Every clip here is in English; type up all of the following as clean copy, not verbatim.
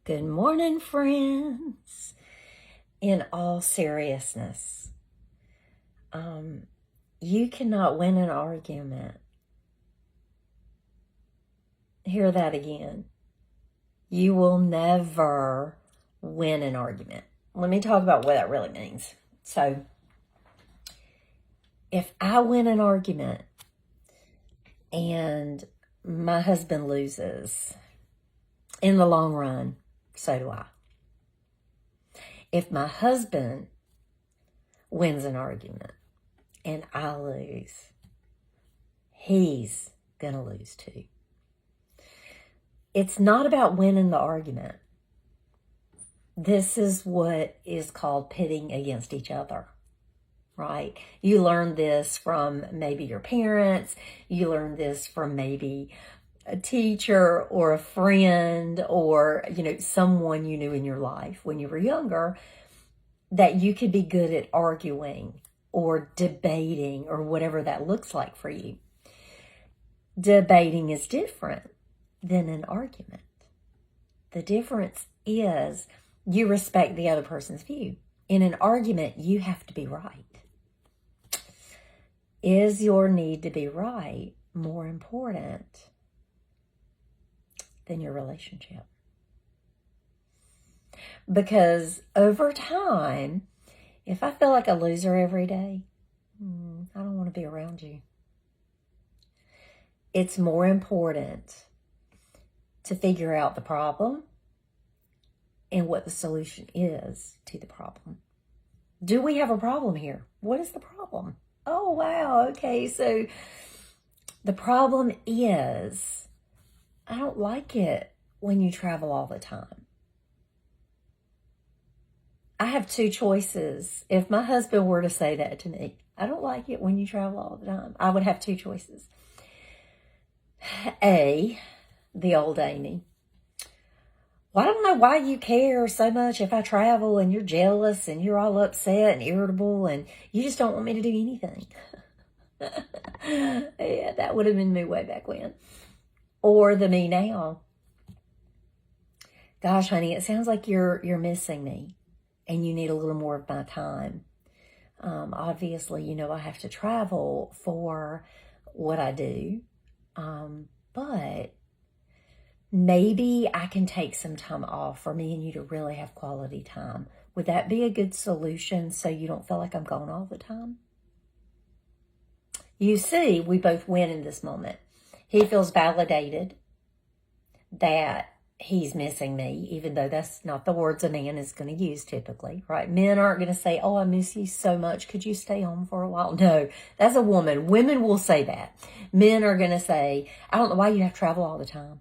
Good morning, friends. In all seriousness, you cannot win an argument. Hear that again. You will never win an argument. Let me talk about what that really means. So, if I win an argument and my husband loses, in the long run, so do I. If my husband wins an argument and I lose, he's going to lose too. It's not about winning the argument. This is what is called pitting against each other, right? You learn this from maybe your parents. You learn this from maybe a teacher or a friend or, someone you knew in your life when you were younger, that you could be good at arguing or debating or whatever that looks like for you. Debating is different than an argument. The difference is you respect the other person's view. In an argument, you have to be right. Is your need to be right more important than your relationship? Because over time, if I feel like a loser every day, I don't want to be around you. It's more important to figure out the problem and what the solution is to the problem. Do we have a problem here? What is the problem? Oh, wow. Okay, so the problem is I don't like it when you travel all the time. I have two choices. If my husband were to say that to me, I don't like it when you travel all the time, I would have two choices. A, the old Amy. Well, I don't know why you care so much if I travel and you're jealous and you're all upset and irritable and you just don't want me to do anything. Yeah, that would have been me way back when. Or the me now. Gosh, honey, it sounds like you're missing me and you need a little more of my time. Obviously, I have to travel for what I do. But maybe I can take some time off for me and you to really have quality time. Would that be a good solution so you don't feel like I'm gone all the time? You see, we both win in this moment. He feels validated that he's missing me, even though that's not the words a man is going to use typically, right? Men aren't going to say, oh, I miss you so much. Could you stay home for a while? No, that's a woman. Women will say that. Men are going to say, I don't know why you have to travel all the time.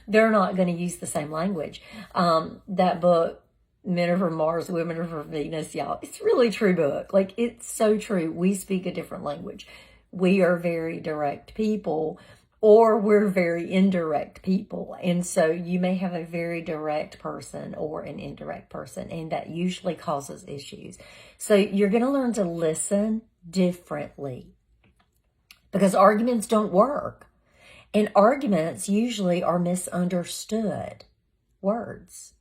They're not going to use the same language. That book, Men Are From Mars, Women Are From Venus, y'all, it's a really true book. Like, it's so true. We speak a different language. We are very direct people, or we're very indirect people. And so you may have a very direct person or an indirect person, and that usually causes issues. So you're going to learn to listen differently because arguments don't work. And arguments usually are misunderstood words.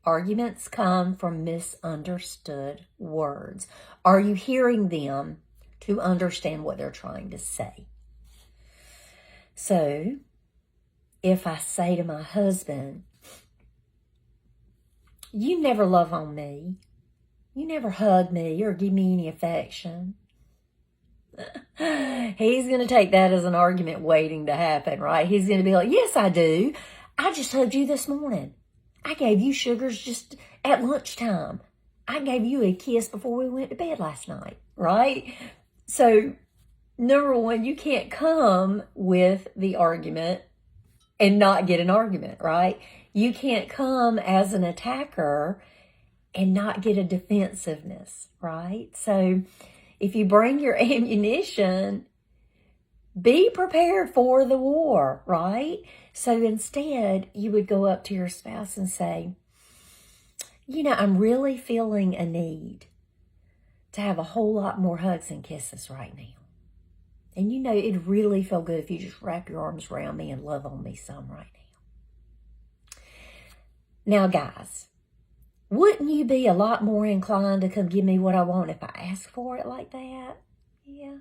Arguments come from misunderstood words. Are you hearing them to understand what they're trying to say? So, if I say to my husband, you never love on me, you never hug me or give me any affection, he's going to take that as an argument waiting to happen, right? He's going to be like, yes, I do. I just hugged you this morning. I gave you sugars just at lunchtime. I gave you a kiss before we went to bed last night, right? So, number one, you can't come with the argument and not get an argument, right? You can't come as an attacker and not get a defensiveness, right? So, if you bring your ammunition, be prepared for the war, right? So instead, you would go up to your spouse and say, I'm really feeling a need to have a whole lot more hugs and kisses right now. And you know, it'd really feel good if you just wrap your arms around me and love on me some right now. Now, guys, wouldn't you be a lot more inclined to come give me what I want if I ask for it like that? Yeah.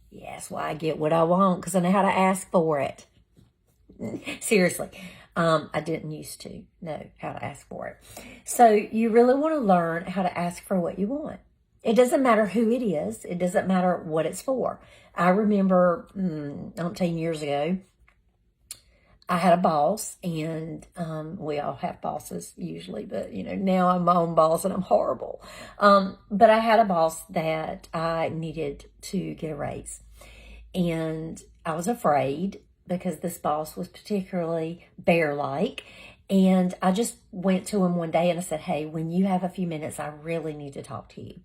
Yeah, that's why I get what I want, because I know how to ask for it. Seriously. I didn't used to know how to ask for it. So you really want to learn how to ask for what you want. It doesn't matter who it is. It doesn't matter what it's for. I remember, 10 years ago, I had a boss, and we all have bosses usually, but now I'm my own boss and I'm horrible. But I had a boss that I needed to get a raise, and I was afraid because this boss was particularly bear-like. And I just went to him one day and I said, hey, when you have a few minutes, I really need to talk to you.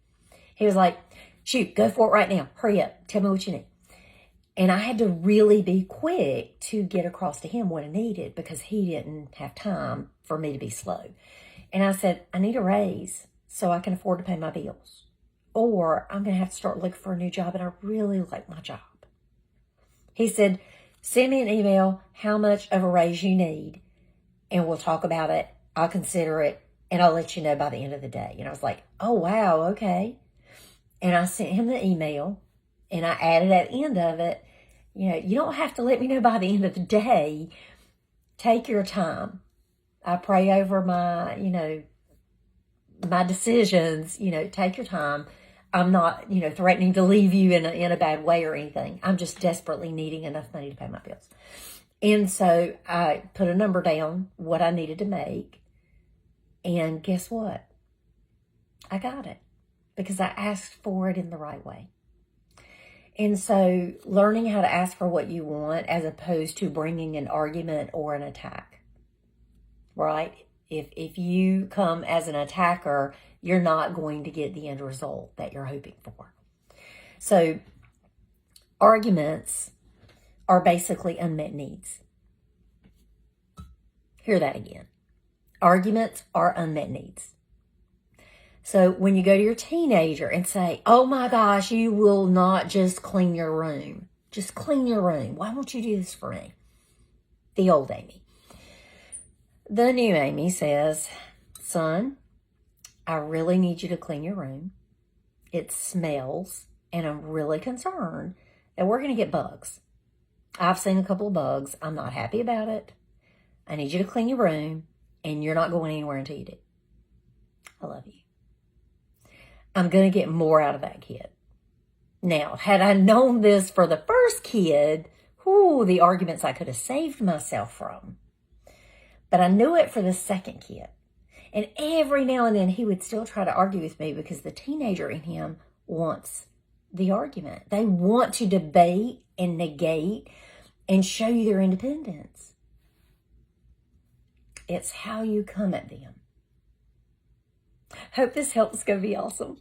He was like, shoot, go for it right now. Hurry up. Tell me what you need. And I had to really be quick to get across to him what I needed, because he didn't have time for me to be slow. And I said, I need a raise so I can afford to pay my bills, or I'm going to have to start looking for a new job, and I really like my job. He said, send me an email how much of a raise you need, and we'll talk about it. I'll consider it, and I'll let you know by the end of the day. And I was like, oh, wow, okay. And I sent him the email, and I added at the end of it, you don't have to let me know by the end of the day. Take your time. I pray over my, my decisions. Take your time. I'm not, threatening to leave you in a bad way or anything. I'm just desperately needing enough money to pay my bills. And so I put a number down, what I needed to make. And guess what? I got it, because I asked for it in the right way. And so learning how to ask for what you want, as opposed to bringing an argument or an attack, right? If you come as an attacker, you're not going to get the end result that you're hoping for. So arguments are basically unmet needs. Hear that again. Arguments are unmet needs. So when you go to your teenager and say, oh my gosh, you will not just clean your room. Just clean your room. Why won't you do this for me? The old Amy. The new Amy says, son, I really need you to clean your room. It smells, and I'm really concerned that we're going to get bugs. I've seen a couple of bugs. I'm not happy about it. I need you to clean your room, and you're not going anywhere until you do. I love you. I'm going to get more out of that kid. Now, had I known this for the first kid, the arguments I could have saved myself from. But I knew it for the second kid. And every now and then he would still try to argue with me, because the teenager in him wants the argument. They want to debate and negate and show you their independence. It's how you come at them. Hope this helps. Go be awesome.